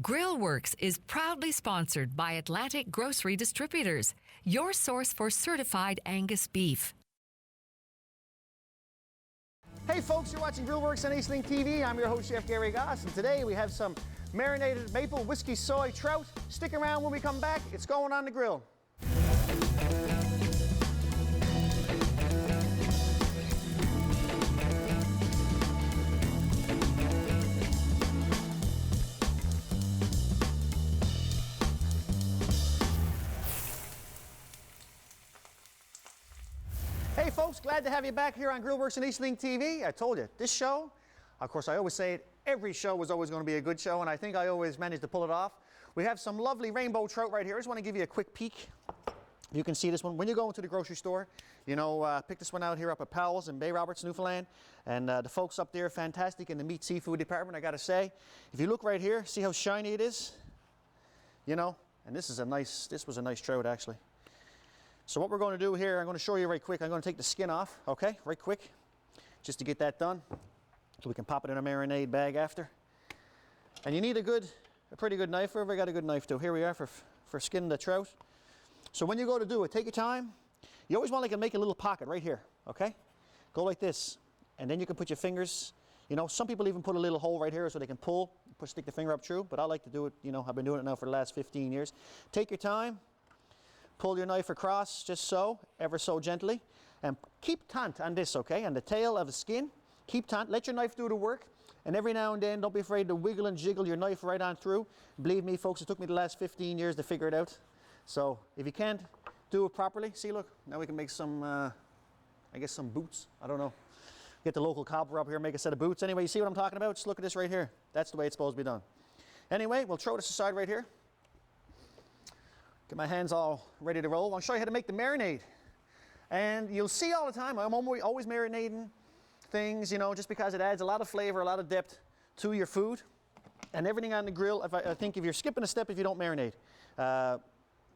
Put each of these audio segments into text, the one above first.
Grillworks is proudly sponsored by Atlantic Grocery Distributors, your source for certified Angus beef. Hey folks, you're watching Grillworks on Eastlink TV. I'm your host, Chef Garry, and today we have some marinated maple whiskey soy trout. Stick around when we come back. It's going on the grill. Hey folks, glad to have you back here on Grillworks and Eastlink TV. I told you, this show, of course I always say it, every show was always going to be a good show, and I think I always managed to pull it off. We have some lovely rainbow trout right here. I just want to give you a quick peek. You can see this one. When you go into the grocery store, you know, pick this one out here up at Powell's in Bay Roberts, Newfoundland. And the folks up there, fantastic in the meat seafood department, I got to say. If you look right here, see how shiny it is? You know, and this was a nice trout actually. So what we're going to do here, I'm going to show you right quick. I'm going to take the skin off, okay, right quick, just to get that done, so we can pop it in a marinade bag after. And you need a pretty good knife. Wherever I got a good knife too. Here we are for skinning the trout. So when you go to do it, take your time. You always want to make a little pocket right here, okay? Go like this, and then you can put your fingers. You know, some people even put a little hole right here so they can stick the finger up through. But I like to do it. You know, I've been doing it now for the last 15 years. Take your time. Pull your knife across, just so, ever so gently, and keep taut on this, okay? On the tail of the skin, keep taut. Let your knife do the work, and every now and then, don't be afraid to wiggle and jiggle your knife right on through. Believe me, folks, it took me the last 15 years to figure it out. So if you can't do it properly, see, look, now we can make some, I guess some boots. I don't know. Get the local cobbler up here, make a set of boots. Anyway, you see what I'm talking about? Just look at this right here. That's the way it's supposed to be done. Anyway, we'll throw this aside right here. Get my hands all ready to roll. I'll show you how to make the marinade. And you'll see all the time, I'm always marinating things, you know, just because it adds a lot of flavor, a lot of depth to your food. And everything on the grill, I think if you're skipping a step if you don't marinate,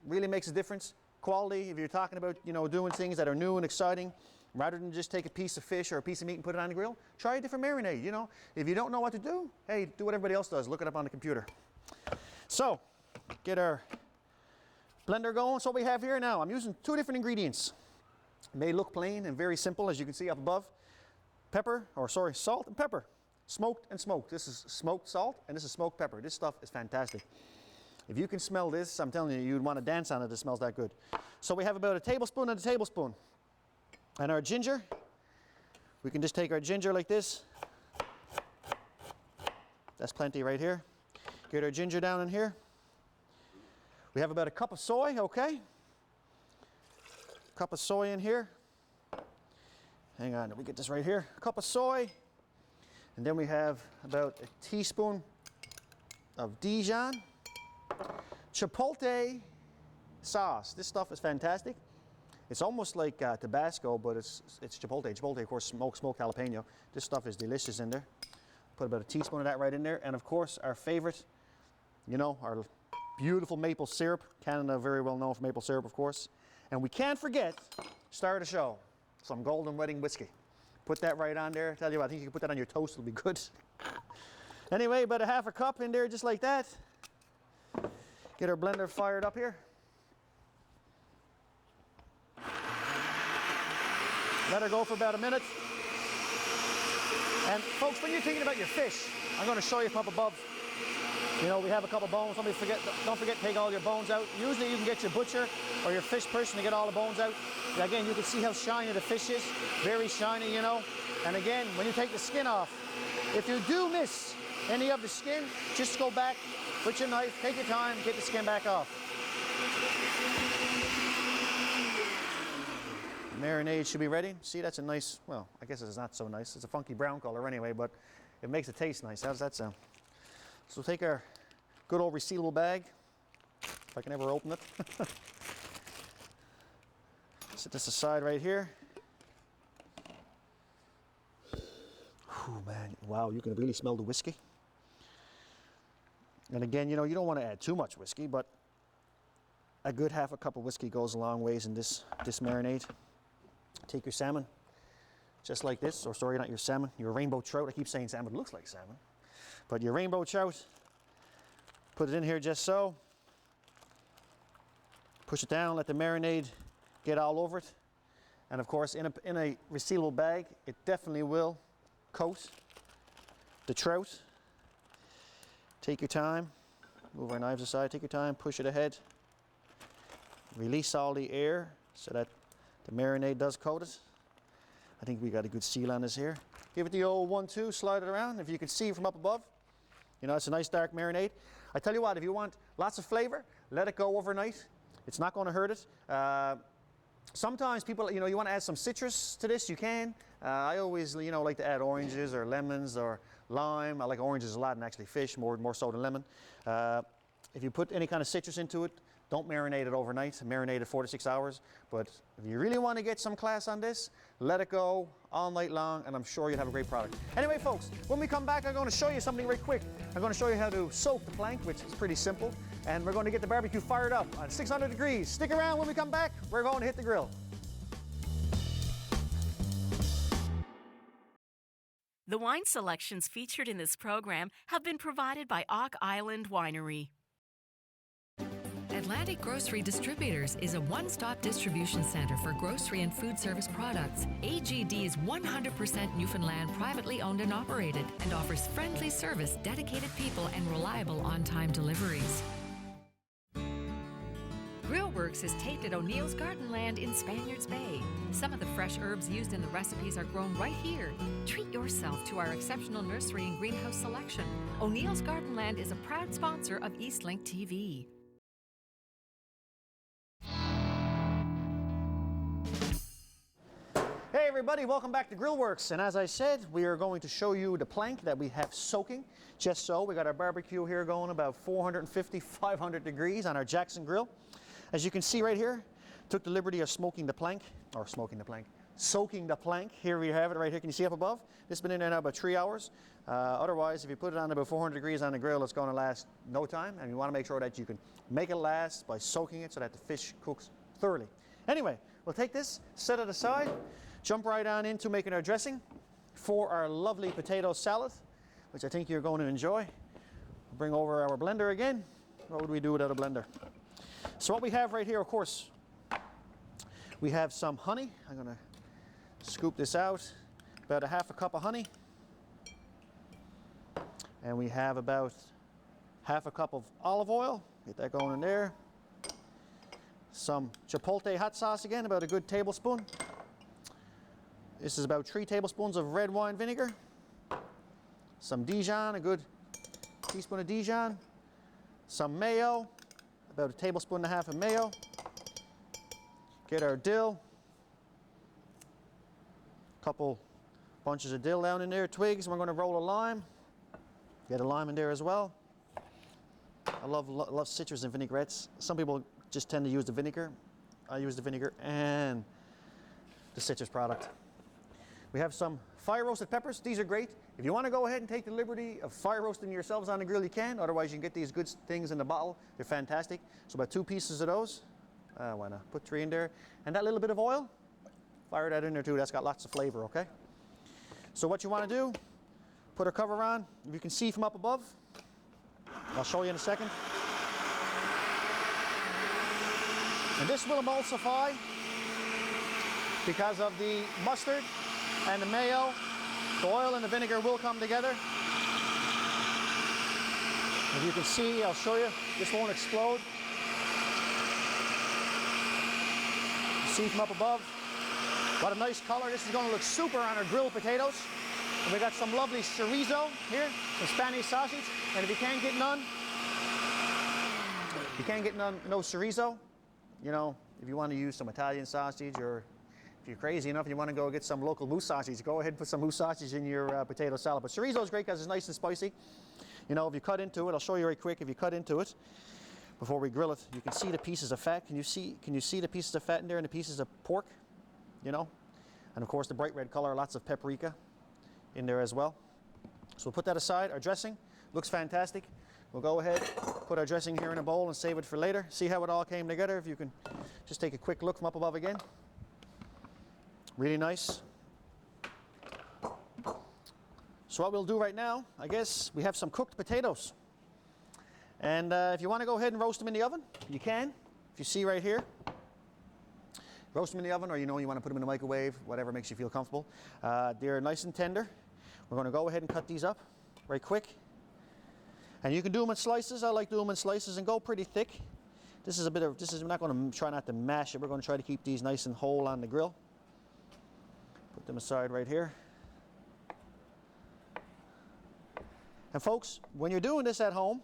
really makes a difference. Quality, if you're talking about, you know, doing things that are new and exciting, rather than just take a piece of fish or a piece of meat and put it on the grill, try a different marinade, you know. If you don't know what to do, hey, do what everybody else does. Look it up on the computer. So, get our blender going. So what we have here now, I'm using two different ingredients. It may look plain and very simple, as you can see up above. Salt and pepper. Smoked and smoked. This is smoked salt and this is smoked pepper. This stuff is fantastic. If you can smell this, I'm telling you, you'd want to dance on it. It smells that good. So we have about a tablespoon and a tablespoon. And our ginger, we can just take our ginger like this. That's plenty right here. Get our ginger down in here. We have about a cup of soy, okay? Cup of soy in here. Hang on, we get this right here. A cup of soy. And then we have about a teaspoon of Dijon. Chipotle sauce. This stuff is fantastic. It's almost like Tabasco, but it's chipotle. Chipotle, of course, smoked jalapeno. This stuff is delicious in there. Put about a teaspoon of that right in there. And of course, our favorite, you know, our beautiful maple syrup. Canada, very well known for maple syrup, of course. And we can't forget, star of the show, some golden wedding whiskey. Put that right on there. Tell you what, I think you can put that on your toast, it'll be good. Anyway, about a half a cup in there, just like that. Get our blender fired up here. Let her go for about a minute. And folks, when you're thinking about your fish, I'm going to show you from up above. You know, we have a couple bones. Don't forget to take all your bones out. Usually you can get your butcher or your fish person to get all the bones out. Again, you can see how shiny the fish is. Very shiny, you know. And again, when you take the skin off, if you do miss any of the skin, just go back with your knife, take your time, get the skin back off. Marinade should be ready. See, that's a nice, well, I guess it's not so nice. It's a funky brown color anyway, but it makes it taste nice. How does that sound? So take our good old resealable bag, if I can ever open it. Set this aside right here. Whew, man, wow, you can really smell the whiskey. And again, you know, you don't want to add too much whiskey, but a good half a cup of whiskey goes a long ways in this marinade. Take your salmon, just like this, or sorry, not your salmon, your rainbow trout. I keep saying salmon, it looks like salmon. But your rainbow trout, Put it in here just so. Push it down, let the marinade get all over it. And of course, in a resealable bag, it definitely will coat the trout. Take your time. Move our knives aside, take your time, push it ahead. Release all the air so that the marinade does coat it. I think we got a good seal on this here. Give it the old 1-2, slide it around. If you can see from up above, you know, it's a nice dark marinade. I tell you what, if you want lots of flavor, let it go overnight. It's not going to hurt it. Sometimes people, you know, you want to add some citrus to this, you can. I always, you know, like to add oranges or lemons or lime. I like oranges a lot and actually fish, more so than lemon. If you put any kind of citrus into it, don't marinate it overnight. Marinate it 4 to 6 hours. But if you really want to get some class on this, let it go all night long, and I'm sure you'll have a great product. Anyway, folks, when we come back, I'm going to show you something very quick. I'm going to show you how to soak the plank, which is pretty simple. And we're going to get the barbecue fired up on 600 degrees. Stick around. When we come back, we're going to hit the grill. The wine selections featured in this program have been provided by Oak Island Winery. Atlantic Grocery Distributors is a one-stop distribution center for grocery and food service products. AGD is 100% Newfoundland privately owned and operated and offers friendly service, dedicated people, and reliable on-time deliveries. Grillworks is taped at O'Neill's Garden Land in Spaniards Bay. Some of the fresh herbs used in the recipes are grown right here. Treat yourself to our exceptional nursery and greenhouse selection. O'Neill's Garden Land is a proud sponsor of Eastlink TV. Hey everybody, welcome back to Grillworks. And as I said, we are going to show you the plank that we have soaking. Just so, we got our barbecue here going about 450, 500 degrees on our Jackson grill. As you can see right here, took the liberty of soaking the plank. Here we have it right here. Can you see up above? This has been in there now about 3 hours. Otherwise, if you put it on about 400 degrees on the grill, it's going to last no time. And you want to make sure that you can make it last by soaking it so that the fish cooks thoroughly. Anyway, we'll take this, set it aside, jump right on into making our dressing for our lovely potato salad, which I think you're going to enjoy. Bring over our blender again. What would we do without a blender? So what we have right here, of course, we have some honey. I'm going to scoop this out, about a half a cup of honey. And we have about half a cup of olive oil. Get that going in there. Some chipotle hot sauce again, about a good tablespoon. This is about 3 tablespoons of red wine vinegar. Some Dijon, a good teaspoon of Dijon. Some mayo, about 1.5 tablespoons of mayo. Get our dill. Couple bunches of dill down in there, twigs. We're going to roll a lime. Get a lime in there as well. I love citrus and vinaigrettes. Some people just tend to use the vinegar. I use the vinegar and the citrus product. We have some fire roasted peppers. These are great. If you want to go ahead and take the liberty of fire roasting yourselves on the grill, you can. Otherwise, you can get these good things in the bottle. They're fantastic. So about 2 pieces of those. Why not? Put 3 in there. And that little bit of oil, fire that in there too. That's got lots of flavor, okay? So what you want to do, put a cover on. If you can see from up above, I'll show you in a second. And this will emulsify because of the mustard and the mayo. The oil and the vinegar will come together. If you can see, I'll show you, this won't explode. You see from up above, what a nice color. This is going to look super on our grilled potatoes. And we got some lovely chorizo here, some Spanish sausage. And if you can't get none, no chorizo, you know, if you want to use some Italian sausage, or if you're crazy enough and you want to go get some local moose sausage, go ahead and put some moose sausage in your potato salad. But chorizo is great because it's nice and spicy. You know, if you cut into it, I'll show you very quick. If you cut into it before we grill it, you can see the pieces of fat. Can you see the pieces of fat in there and the pieces of pork? You know, and of course the bright red color, lots of paprika in there as well. So we'll put that aside. Our dressing looks fantastic. We'll go ahead, put our dressing here in a bowl and save it for later. See how it all came together? If you can just take a quick look from up above again. Really nice. So what we'll do right now, I guess, we have some cooked potatoes. And if you want to go ahead and roast them in the oven, you can. If you see right here, roast them in the oven, or you want to put them in the microwave, whatever makes you feel comfortable. They're nice and tender. We're going to go ahead and cut these up right quick. And you can do them in slices. I like doing them in slices and go pretty thick. We're not going to try not to mash it. We're going to try to keep these nice and whole on the grill. Put them aside right here. And folks, when you're doing this at home,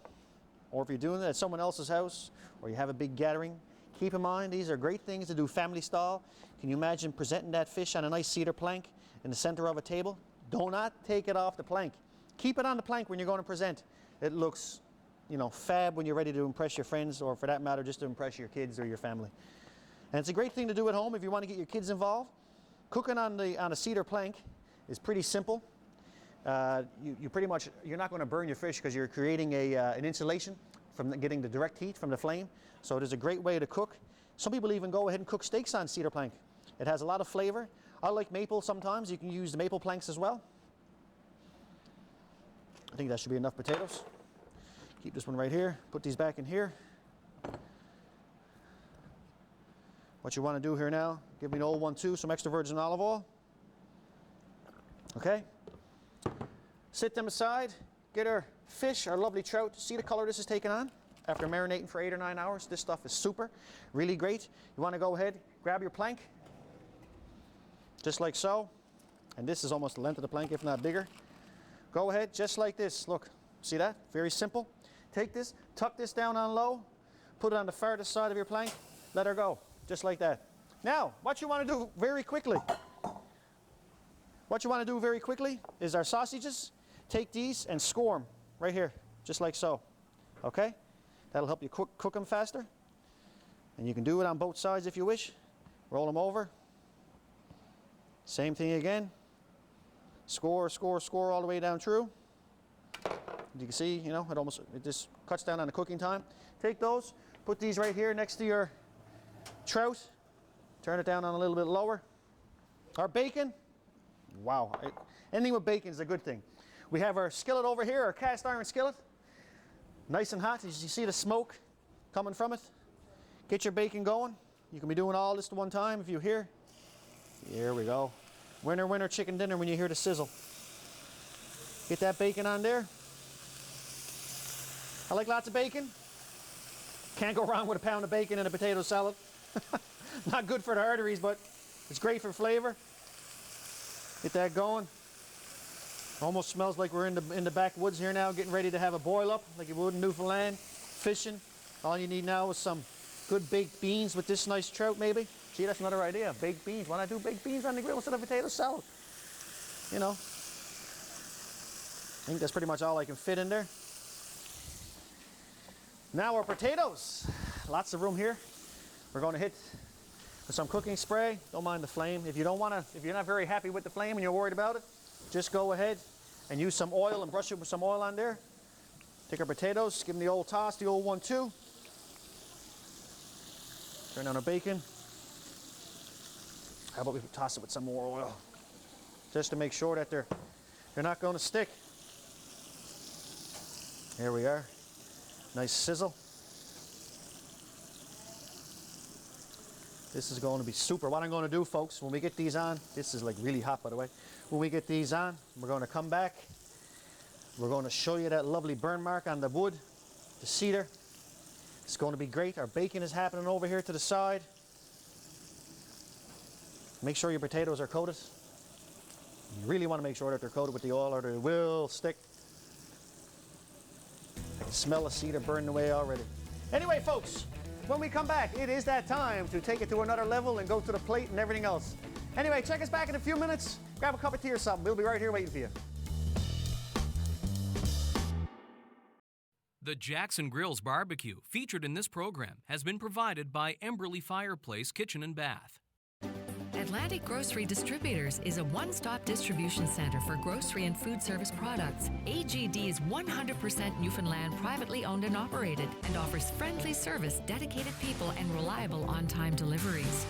or if you're doing it at someone else's house, or you have a big gathering, keep in mind these are great things to do family style. Can you imagine presenting that fish on a nice cedar plank in the center of a table? Do not take it off the plank. Keep it on the plank when you're going to present. It looks, fab when you're ready to impress your friends, or for that matter, just to impress your kids or your family. And it's a great thing to do at home if you want to get your kids involved. Cooking on a cedar plank is pretty simple. You're not going to burn your fish because you're creating an insulation from getting the direct heat from the flame. So it is a great way to cook. Some people even go ahead and cook steaks on cedar plank. It has a lot of flavor. I like maple sometimes. You can use the maple planks as well. I think that should be enough potatoes. Keep this one right here. Put these back in here. What you want to do here now, give me an old one too, some extra virgin olive oil. Okay. Sit them aside. Get our fish, our lovely trout. See the color this is taking on? After marinating for 8 or 9 hours, this stuff is super, really great. You want to go ahead, grab your plank, just like so. And this is almost the length of the plank, if not bigger. Go ahead, just like this. Look, see that? Very simple. Take this, tuck this down on low, put it on the farthest side of your plank, let her go, just like that. Now, what you want to do very quickly, is our sausages. Take these and score them right here, just like so. Okay? That'll help you cook them faster. And you can do it on both sides if you wish. Roll them over. Same thing again. Score all the way down through. You can see, it just cuts down on the cooking time. Take those, put these right here next to your trout. Turn it down on a little bit lower. Our bacon, wow. Anything with bacon is a good thing. We have our skillet over here, our cast iron skillet. Nice and hot, as you see the smoke coming from it. Get your bacon going. You can be doing all this at one time if you're here. Here we go. Winner, winner, chicken dinner when you hear the sizzle. Get that bacon on there. I like lots of bacon. Can't go wrong with a pound of bacon and a potato salad. Not good for the arteries, but it's great for flavor. Get that going. Almost smells like we're in the backwoods here now, getting ready to have a boil up like you would in Newfoundland, fishing. All you need now is some good baked beans with this nice trout maybe. Gee, that's another idea, baked beans. Why not do baked beans on the grill instead of potato salad? I think that's pretty much all I can fit in there. Now our potatoes. Lots of room here. We're going to hit with some cooking spray. Don't mind the flame. If you're not very happy with the flame and you're worried about it, just go ahead and use some oil and brush it with some oil on there. Take our potatoes, give them the old toss, the old 1-2. Turn on our bacon. How about we toss it with some more oil? Just to make sure that they're not going to stick. Here we are. Nice sizzle. This is going to be super. What I'm going to do, folks, when we get these on, this is like really hot, by the way. When we get these on, we're going to come back. We're going to show you that lovely burn mark on the wood, the cedar. It's going to be great. Our bacon is happening over here to the side. Make sure your potatoes are coated. You really want to make sure that they're coated with the oil or they will stick. I can smell the cedar burning away already. Anyway, folks, when we come back, it is that time to take it to another level and go to the plate and everything else. Anyway, check us back in a few minutes. Grab a cup of tea or something. We'll be right here waiting for you. The Jackson Grill's barbecue, featured in this program, has been provided by Emberley Fireplace Kitchen and Bath. Atlantic Grocery Distributors is a one-stop distribution center for grocery and food service products. AGD is 100% Newfoundland privately owned and operated and offers friendly service, dedicated people, and reliable on-time deliveries.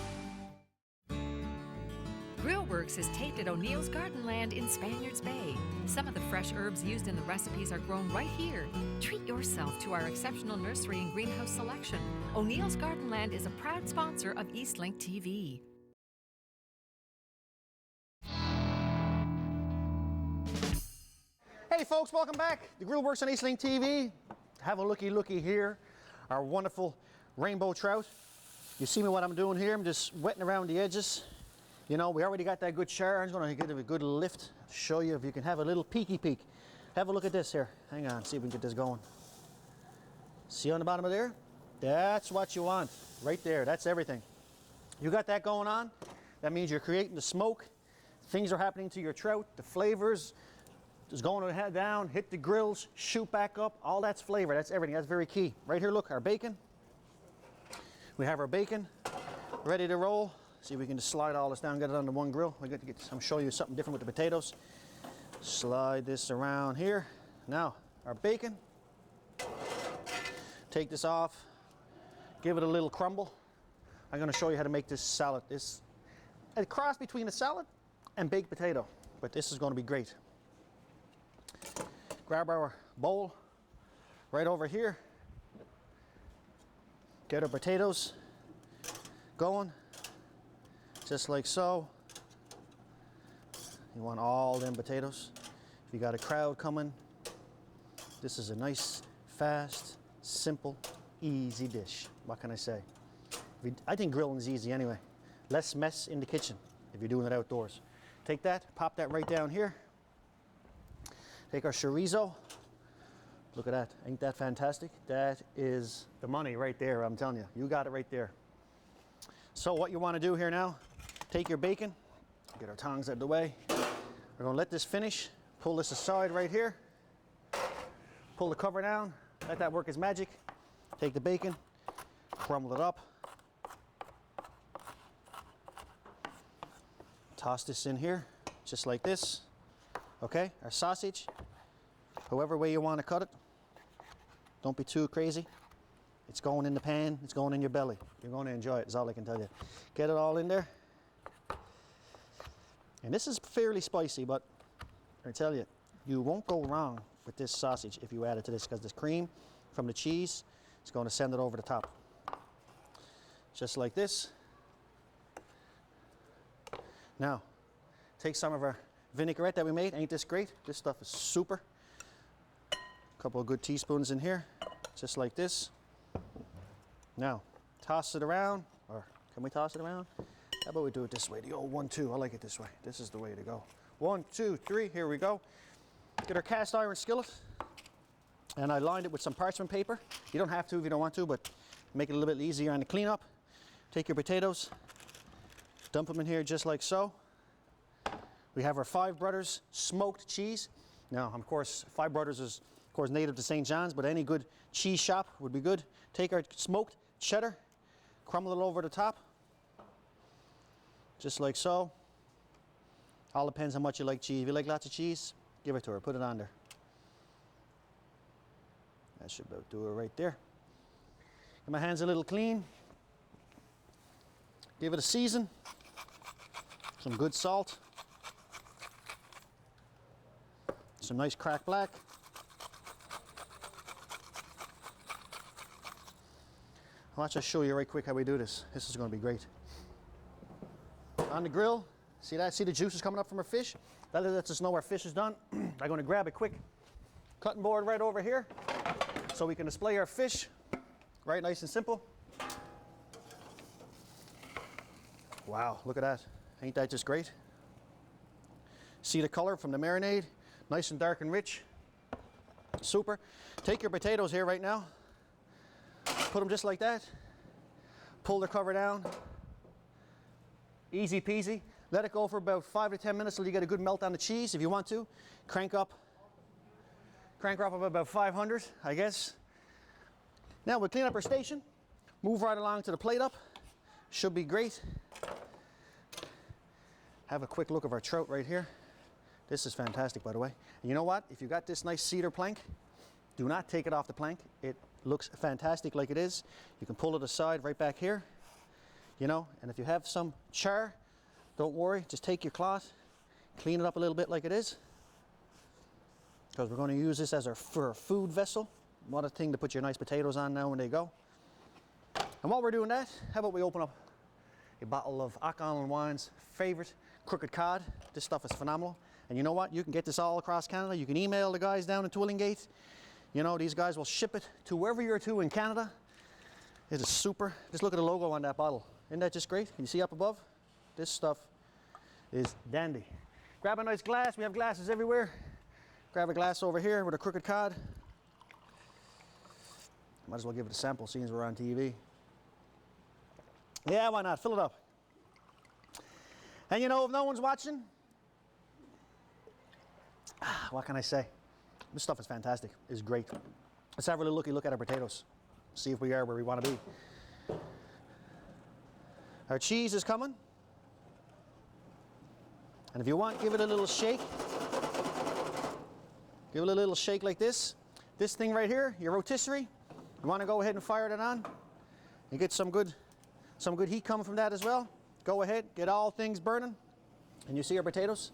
Grillworks is taped at O'Neill's Garden Land in Spaniards Bay. Some of the fresh herbs used in the recipes are grown right here. Treat yourself to our exceptional nursery and greenhouse selection. O'Neill's Garden Land is a proud sponsor of Eastlink TV. Hey folks, welcome back. The Grillworks on Eastlink TV. Have a looky here. Our wonderful rainbow trout. You see me what I'm doing here? I'm just wetting around the edges. You know, we already got that good char. I'm just going to give it a good lift. Show you if you can have a little peeky peek. Have a look at this here. Hang on, see if we can get this going. See on the bottom of there? That's what you want. Right there, that's everything. You got that going on? That means you're creating the smoke. Things are happening to your trout. The flavors is going to head down, hit the grills, shoot back up. All that's flavor, that's everything. That's very key. Right here, look, our bacon. We have our bacon ready to roll. See if we can just slide all this down, get it on the one grill. I'm showing you something different with the potatoes. Slide this around here. Now, our bacon. Take this off, give it a little crumble. I'm going to show you how to make this salad. This a cross between a salad and baked potato, but this is going to be great. Grab our bowl right over here. Get our potatoes going, just like so. You want all them potatoes. If you got a crowd coming, this is a nice, fast, simple, easy dish. What can I say? I think grilling is easy anyway. Less mess in the kitchen if you're doing it outdoors. Take that, pop that right down here. Take our chorizo. Look at that, ain't that fantastic? That is the money right there, I'm telling you. You got it right there. So what you want to do here now, take your bacon, get our tongs out of the way. We're going to let this finish, pull this aside right here, pull the cover down, let that work its magic. Take the bacon, crumble it up, toss this in here, just like this. Okay, our sausage, however way you want to cut it. Don't be too crazy. It's going in the pan, it's going in your belly. You're going to enjoy it, is all I can tell you. Get it all in there. And this is fairly spicy, but I tell you, you won't go wrong with this sausage if you add it to this, because this cream from the cheese is going to send it over the top. Just like this. Now, take some of our vinaigrette that we made. Ain't this great? This stuff is super. A couple of good teaspoons in here, just like this. Now, toss it around, or can we toss it around? How about we do it this way, the old 1-2. I like it this way. This is the way to go. 1, 2, 3, here we go. Get our cast iron skillet, and I lined it with some parchment paper. You don't have to if you don't want to, but make it a little bit easier on the cleanup. Take your potatoes, dump them in here just like so. We have our Five Brothers smoked cheese. Now, of course, Five Brothers is, of course, native to St. John's, but any good cheese shop would be good. Take our smoked cheddar, crumble it over the top, just like so. All depends how much you like cheese. If you like lots of cheese, give it to her, put it on there. That should about do it right there. Get my hands a little clean. Give it a season. Some good salt. Some nice cracked black. Watch us show you right quick how we do this. This is going to be great. On the grill, see that? See the juices coming up from our fish? That lets us know our fish is done. I'm going to grab a quick cutting board right over here so we can display our fish. Right, nice and simple. Wow, look at that. Ain't that just great? See the color from the marinade? Nice and dark and rich. Super. Take your potatoes here right now. Put them just like that. Pull the cover down. Easy peasy. Let it go for about 5 to 10 minutes till you get a good melt on the cheese. If you want to, crank up about 500, I guess. Now we'll clean up our station. Move right along to the plate up. Should be great. Have a quick look of our trout right here. This is fantastic, by the way. And you know what? If you got this nice cedar plank, do not take it off the plank. It looks fantastic like it is. You can pull it aside right back here, you know, and if you have some char, don't worry, just take your cloth, clean it up a little bit like it is, because we're going to use this as for a food vessel. What a thing to put your nice potatoes on now when they go. And while we're doing that, how about we open up a bottle of Och Island Wine's favorite crooked cod. This stuff is phenomenal. And you know what? You can get this all across Canada. You can email the guys down in Twillingate. You know, these guys will ship it to wherever you're to in Canada. It is super. Just look at the logo on that bottle. Isn't that just great? Can you see up above? This stuff is dandy. Grab a nice glass. We have glasses everywhere. Grab a glass over here with a crooked cod. Might as well give it a sample, seeing as we're on TV. Yeah, why not? Fill it up. And you know, if no one's watching, what can I say? This stuff is fantastic. It's great. Let's have a little look at our potatoes. See if we are where we want to be. Our cheese is coming. And if you want, give it a little shake. Give it a little shake like this. This thing right here, your rotisserie, you want to go ahead and fire that on. You get some good heat coming from that as well. Go ahead, get all things burning. And you see our potatoes?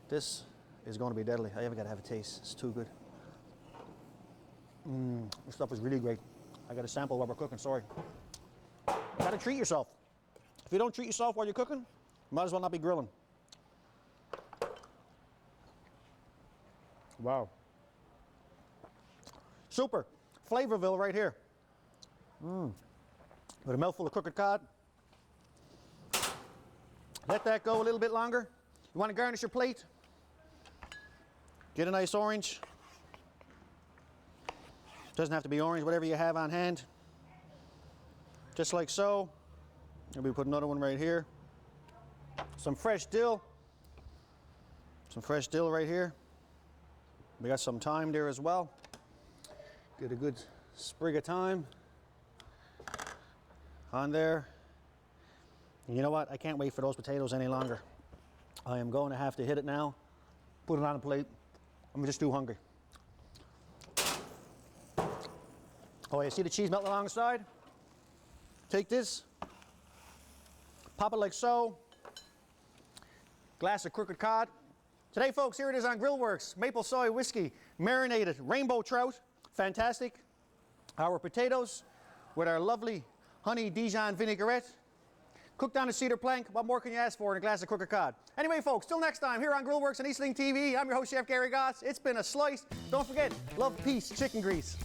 This is going to be deadly. I haven't got to have a taste. It's too good. This stuff is really great. I got a sample while we're cooking, sorry. You got to treat yourself. If you don't treat yourself while you're cooking, you might as well not be grilling. Wow. Super. Flavorville right here. With a mouthful of crooked cod. Let that go a little bit longer. You want to garnish your plate? Get a nice orange. Doesn't have to be orange, whatever you have on hand. Just like so. Maybe put another one right here. Some fresh dill. Some fresh dill right here. We got some thyme there as well. Get a good sprig of thyme on there. And you know what? I can't wait for those potatoes any longer. I am going to have to hit it now. Put it on a plate. I'm just too hungry. Oh, you see the cheese melting alongside? Take this, pop it like so. Glass of crooked cod. Today, folks, here it is on Grillworks. Maple soy whiskey, marinated rainbow trout. Fantastic. Our potatoes with our lovely honey Dijon vinaigrette. Cooked on a cedar plank. What more can you ask for in a glass of crooked cod? Anyway, folks, till next time, here on Grillworks and Eastlink TV, I'm your host, Chef Garry Goss. It's been a slice. Don't forget, love, peace, chicken grease.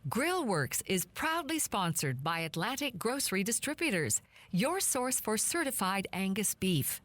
Grillworks is proudly sponsored by Atlantic Grocery Distributors, your source for certified Angus beef.